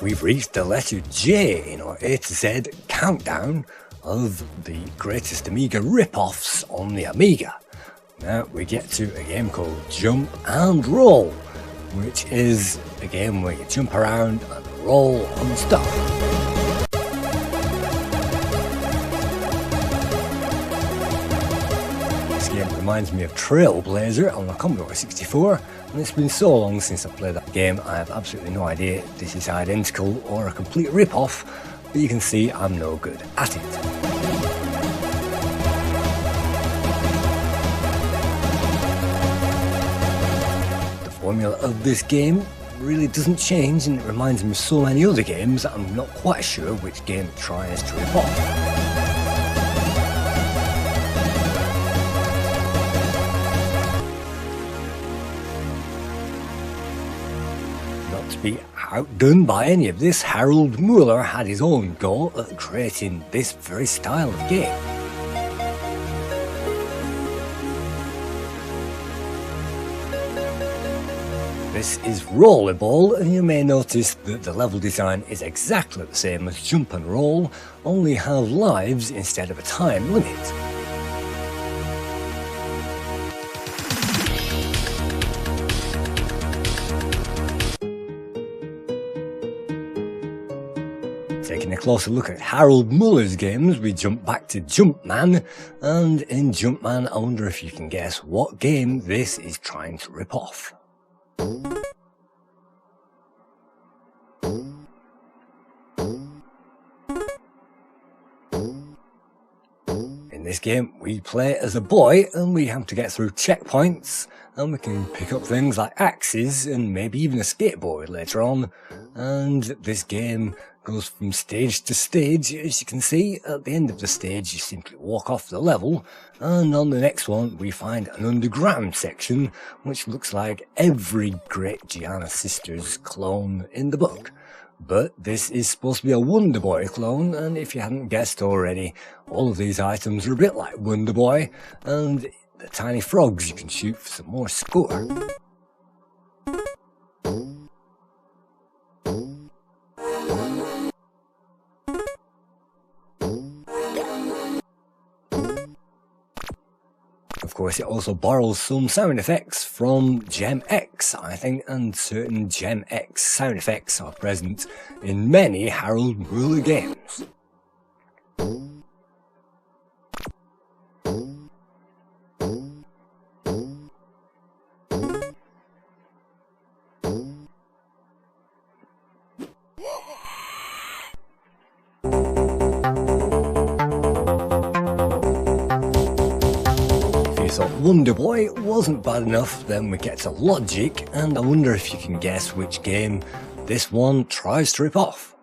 we've reached the letter J in our A to Z countdown of the greatest Amiga rip-offs on the Amiga. Now we get to a game called Jump and Roll, which is a game where you jump around and roll on stuff. This game reminds me of Trailblazer on the Commodore 64, and it's been so long since I've played that game I have absolutely no idea if this is identical or a complete rip-off, but you can see I'm no good at it. The formula of this game really doesn't change, and it reminds me of so many other games that I'm not quite sure which game it tries to rip off. Be outdone by any of this, Harold Muller had his own go at creating this very style of game. This is Rollerball, and you may notice that the level design is exactly the same as Jump and Roll, only have lives instead of a time limit. Taking a closer look at Harold Muller's games, we jump back to Jumpman, and in Jumpman I wonder if you can guess what game this is trying to rip off. In this game we play as a boy and we have to get through checkpoints, and we can pick up things like axes and maybe even a skateboard later on, and this game goes from stage to stage. As you can see, at the end of the stage you simply walk off the level, and on the next one we find an underground section which looks like every Great Gianna Sisters clone in the book. But this is supposed to be a Wonder Boy clone, and if you hadn't guessed already, all of these items are a bit like Wonder Boy, and the tiny frogs you can shoot for some more score. Of course, it also borrows some sound effects from Gem X, I think, and certain Gem X sound effects are present in many Harold Muller games. So Wonder Boy wasn't bad enough, then we get to Logik, and I wonder if you can guess which game this one tries to rip off.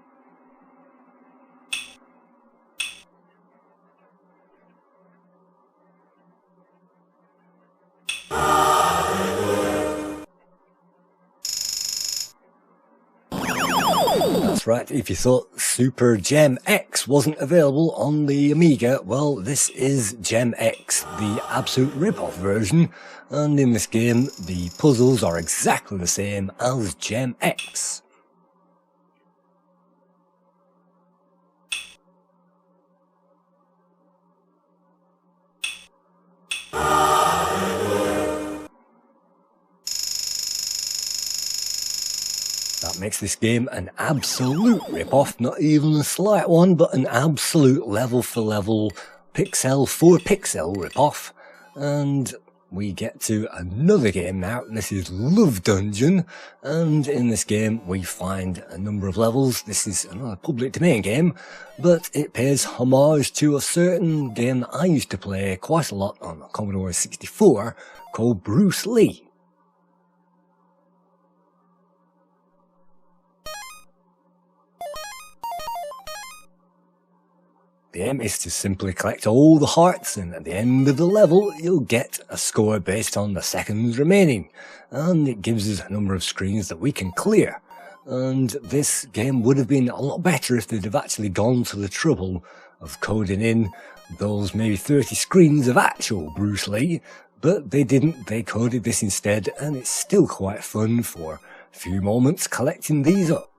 That's right, if you thought Super Gem X wasn't available on the Amiga, well, this is Gem X, the absolute rip-off version, and in this game the puzzles are exactly the same as Gem X. That makes this game an absolute rip-off, not even a slight one, but an absolute level-for-level, pixel-for-pixel rip-off. And we get to another game now, and this is Love Dungeon, and in this game we find a number of levels. This is another public domain game, but it pays homage to a certain game that I used to play quite a lot on the Commodore 64 called Bruce Lee. The aim is to simply collect all the hearts, and at the end of the level you'll get a score based on the seconds remaining, and it gives us a number of screens that we can clear. And this game would have been a lot better if they'd have actually gone to the trouble of coding in those maybe 30 screens of actual Bruce Lee, but they didn't. They coded this instead, and it's still quite fun for a few moments collecting these up.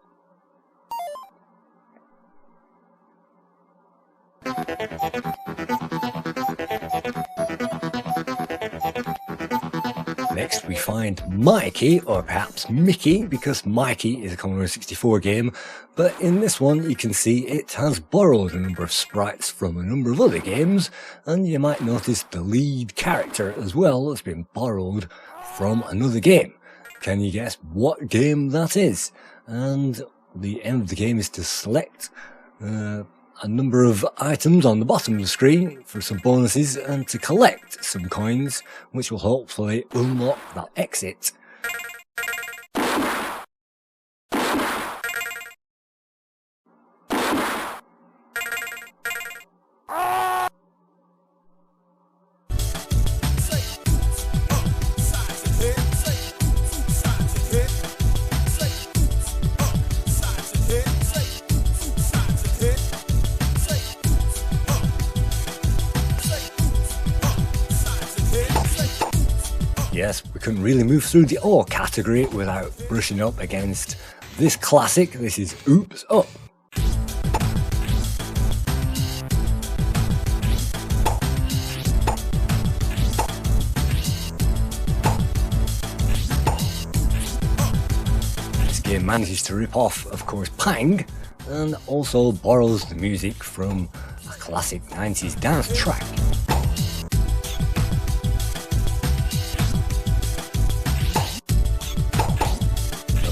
Next we find Mikey, or perhaps Miki, because Mikey is a Commodore 64 game, but in this one you can see it has borrowed a number of sprites from a number of other games, and you might notice the lead character as well has been borrowed from another game. Can you guess what game that is? And the aim of the game is to select a number of items on the bottom of the screen for some bonuses and to collect some coins, which will hopefully unlock that exit. Yes, we couldn't really move through the ore category without brushing up against this classic. This is Ooops Up. This game manages to rip off, of course, Pang, and also borrows the music from a classic 90s dance track.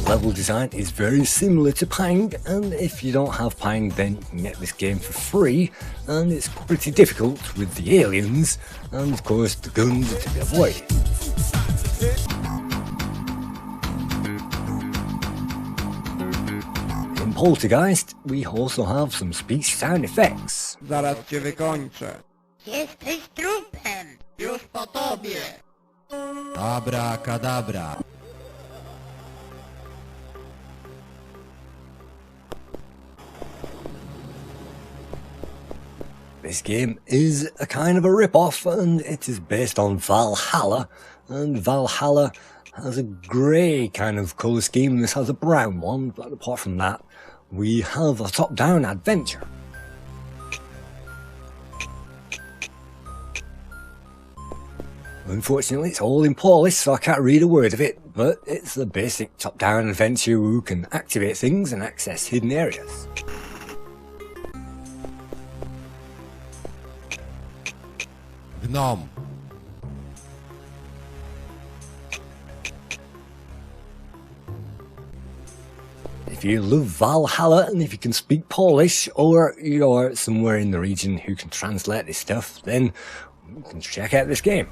Level design is very similar to Pang, and if you don't have Pang then you can get this game for free, and it's pretty difficult with the aliens and of course the guns to be avoided. In Poltergeist we also have some speech sound effects. Zaraz cię wykończę. Jesteś trupem! Już po tobie! Abracadabra. This game is a kind of a rip-off, and it is based on Valhalla, and Valhalla has a grey kind of colour scheme, and this has a brown one, but apart from that, we have a top-down adventure. Unfortunately, it's all in Polish, so I can't read a word of it, but it's the basic top-down adventure where you can activate things and access hidden areas. Gnome. If you love Valhalla and if you can speak Polish, or you're somewhere in the region who can translate this stuff, then you can check out this game.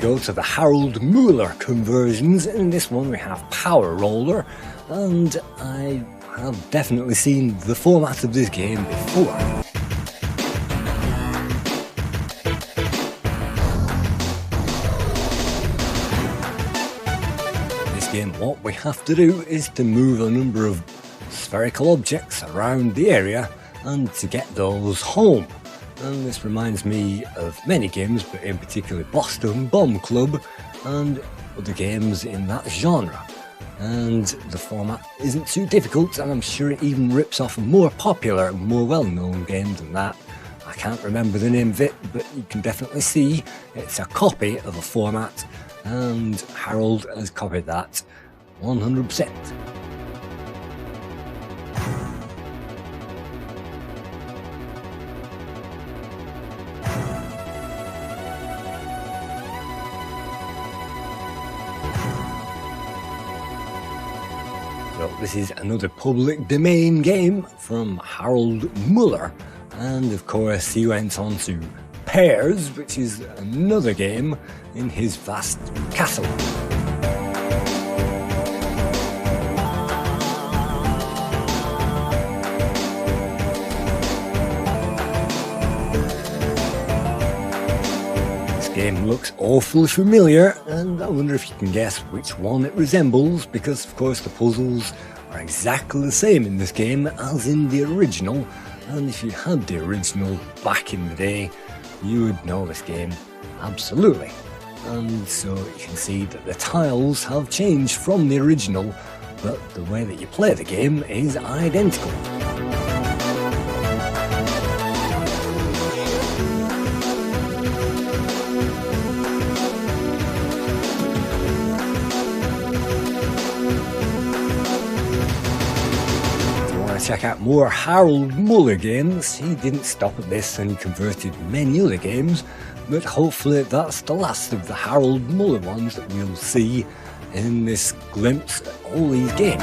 Go to the Harold Muller conversions. In this one we have Power Roller, and I have definitely seen the format of this game before. This game, what we have to do is to move a number of spherical objects around the area and to get those home. And this reminds me of many games, but in particular Boston Bomb Club and other games in that genre. And the format isn't too difficult, and I'm sure it even rips off a more popular and more well-known game than that. I can't remember the name of it, but you can definitely see it's a copy of a format, and Harold has copied that 100%. So this is another public domain game from Harold Muller, and of course he went on to Pairs, which is another game in his vast catalogue. Game looks awfully familiar, and I wonder if you can guess which one it resembles, because of course the puzzles are exactly the same in this game as in the original, and if you had the original back in the day, you would know this game absolutely. and so you can see that the tiles have changed from the original, but the way that you play the game is identical. Check out more Harold Muller games. He didn't stop at this and he converted many other games, but hopefully that's the last of the Harold Muller ones that we'll see in this glimpse at all these games.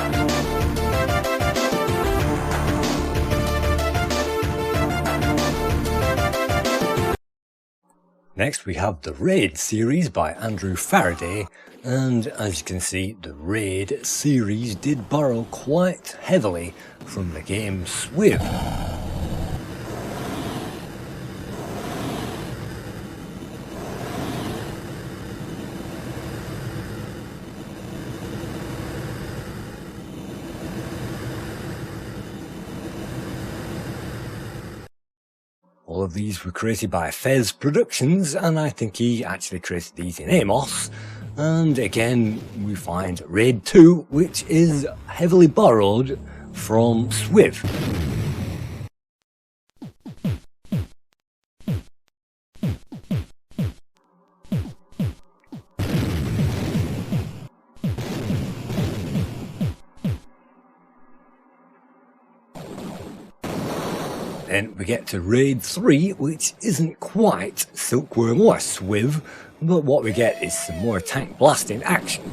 Next we have the Raid series by Andrew Faraday, and as you can see, the Raid series did borrow quite heavily from the game Swiv. All of these were created by Fez Productions, and I think he actually created these in Amos. And again, we find Raid 2, which is heavily borrowed from Swiv. Then we get to Raid 3, which isn't quite Silkworm or Swiv, but what we get is some more tank blasting action.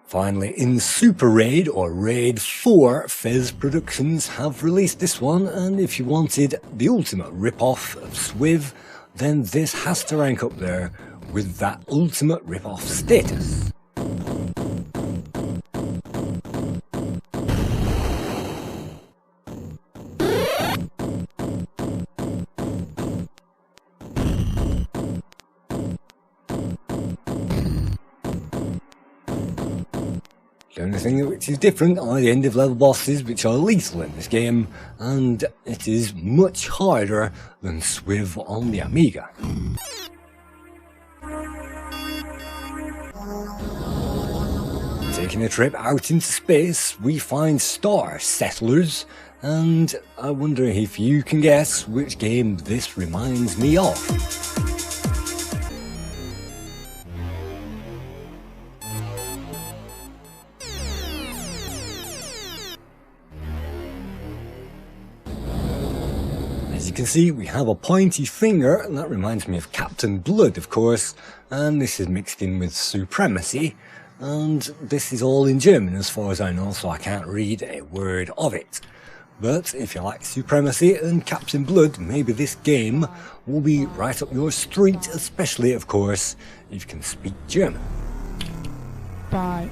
Finally, in Super Raid, or Raid 4, Fez Productions have released this one, and if you wanted the ultimate rip-off of Swiv, then this has to rank up there with that ultimate rip-off status. The only thing which is different are the end of level bosses, which are lethal in this game, and it is much harder than Swiv on the Amiga. Taking a trip out into space, we find Star Settlers, and I wonder if you can guess which game this reminds me of. As you can see, we have a pointy finger, and that reminds me of Captain Blood, of course, and this is mixed in with Supremacy, and this is all in German as far as I know, so I can't read a word of it. But if you like Supremacy and Captain Blood, maybe this game will be right up your street, especially, of course, if you can speak German. Bye.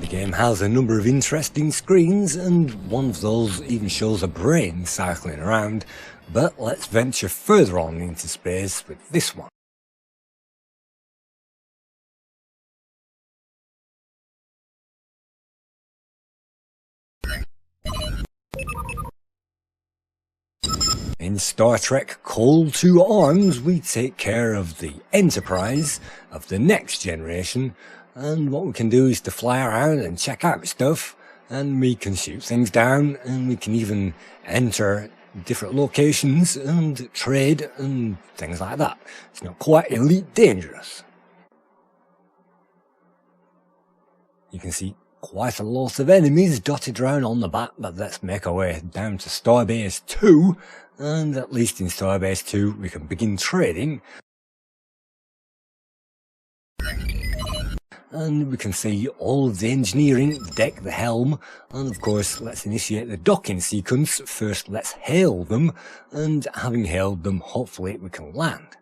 The game has a number of interesting screens, and one of those even shows a brain cycling around, but let's venture further on into space with this one. In Star Trek Call to Arms, we take care of the Enterprise of the next generation, and what we can do is to fly around and check out stuff, and we can shoot things down, and we can even enter different locations and trade and things like that. It's not quite Elite Dangerous. You can see quite a lot of enemies dotted around on the map, but let's make our way down to Starbase 2, and at least in Starbase 2 we can begin trading. and we can see all of the engineering, the deck, the helm, and of course let's initiate the docking sequence. First let's hail them, and having hailed them, hopefully we can land.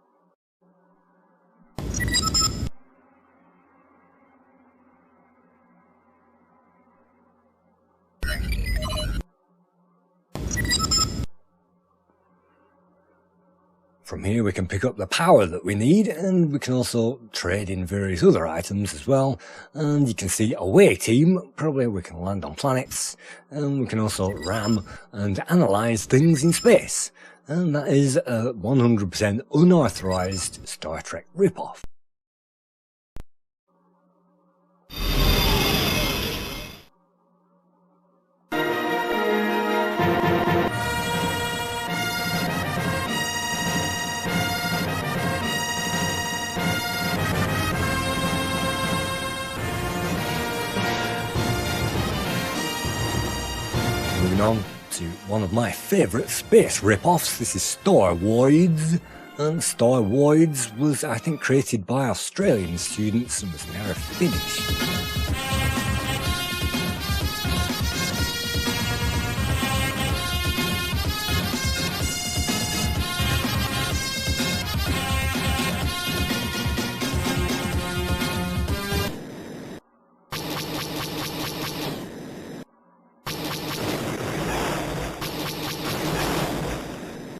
From here we can pick up the power that we need, and we can also trade in various other items as well. And you can see away team, probably we can land on planets, and we can also ram and analyse things in space. And that is a 100% unauthorised Star Trek ripoff. Moving on to one of my favourite space rip-offs. This is Starwoids, and Starwoids was, I think, created by Australian students and was never finished.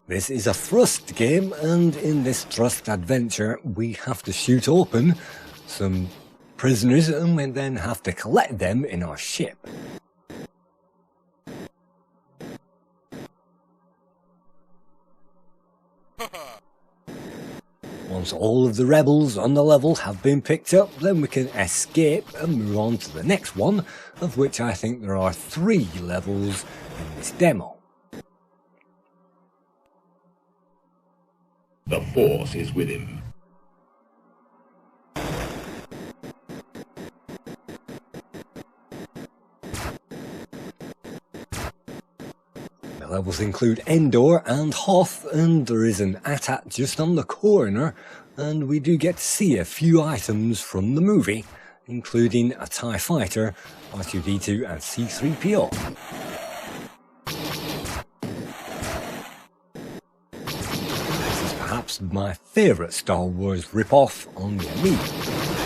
This is a thrust game, and in this thrust adventure we have to shoot open some prisoners and we then have to collect them in our ship. Once all of the rebels on the level have been picked up, then we can escape and move on to the next one, of which I think there are 3 levels in this demo. The Force is with him. The levels include Endor and Hoth, and there is an AT-AT just on the corner, and we do get to see a few items from the movie, including a TIE Fighter, R2-D2 and C-3PO. Perhaps my favourite Star Wars ripoff on the Amiga.